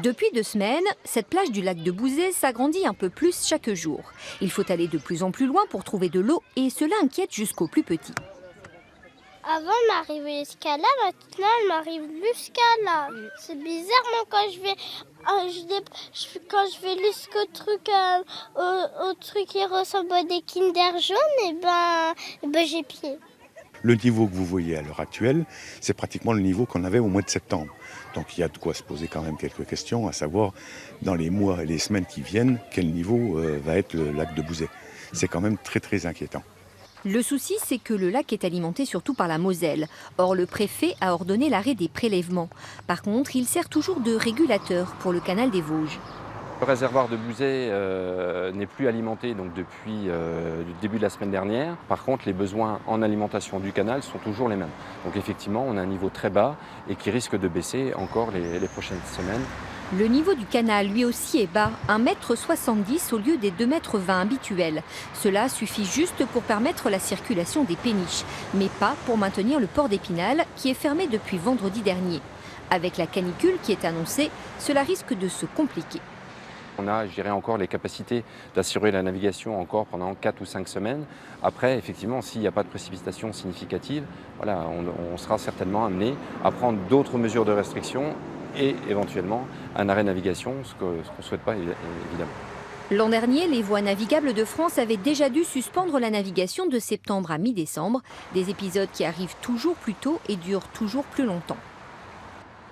Depuis 2 semaines, cette plage du lac de Bouzet s'agrandit un peu plus chaque jour. Il faut aller de plus en plus loin pour trouver de l'eau et cela inquiète jusqu'aux plus petits. Avant, il m'arrivait jusqu'à là, maintenant, il m'arrive jusqu'à là. C'est bizarre, moi, quand je vais jusqu'au truc, au truc qui ressemble à des Kinder jaunes, et ben j'ai pied. Le niveau que vous voyez à l'heure actuelle, c'est pratiquement le niveau qu'on avait au mois de septembre. Donc il y a de quoi se poser quand même quelques questions, à savoir dans les mois et les semaines qui viennent, quel niveau va être le lac de Bouzet. C'est quand même très très inquiétant. Le souci, c'est que le lac est alimenté surtout par la Moselle. Or, le préfet a ordonné l'arrêt des prélèvements. Par contre, il sert toujours de régulateur pour le canal des Vosges. Le réservoir de Bouzet n'est plus alimenté donc, depuis le début de la semaine dernière. Par contre, les besoins en alimentation du canal sont toujours les mêmes. Donc effectivement, on a un niveau très bas et qui risque de baisser encore les prochaines semaines. Le niveau du canal, lui aussi, est bas, 1,70 m au lieu des 2,20 m habituels. Cela suffit juste pour permettre la circulation des péniches, mais pas pour maintenir le port d'Épinal, qui est fermé depuis vendredi dernier. Avec la canicule qui est annoncée, cela risque de se compliquer. On a, je dirais, encore les capacités d'assurer la navigation encore pendant 4 ou 5 semaines. Après, effectivement, s'il n'y a pas de précipitations significatives, voilà, on sera certainement amené à prendre d'autres mesures de restriction et éventuellement un arrêt de navigation, ce qu'on ne souhaite pas évidemment. L'an dernier, les voies navigables de France avaient déjà dû suspendre la navigation de septembre à mi-décembre, des épisodes qui arrivent toujours plus tôt et durent toujours plus longtemps.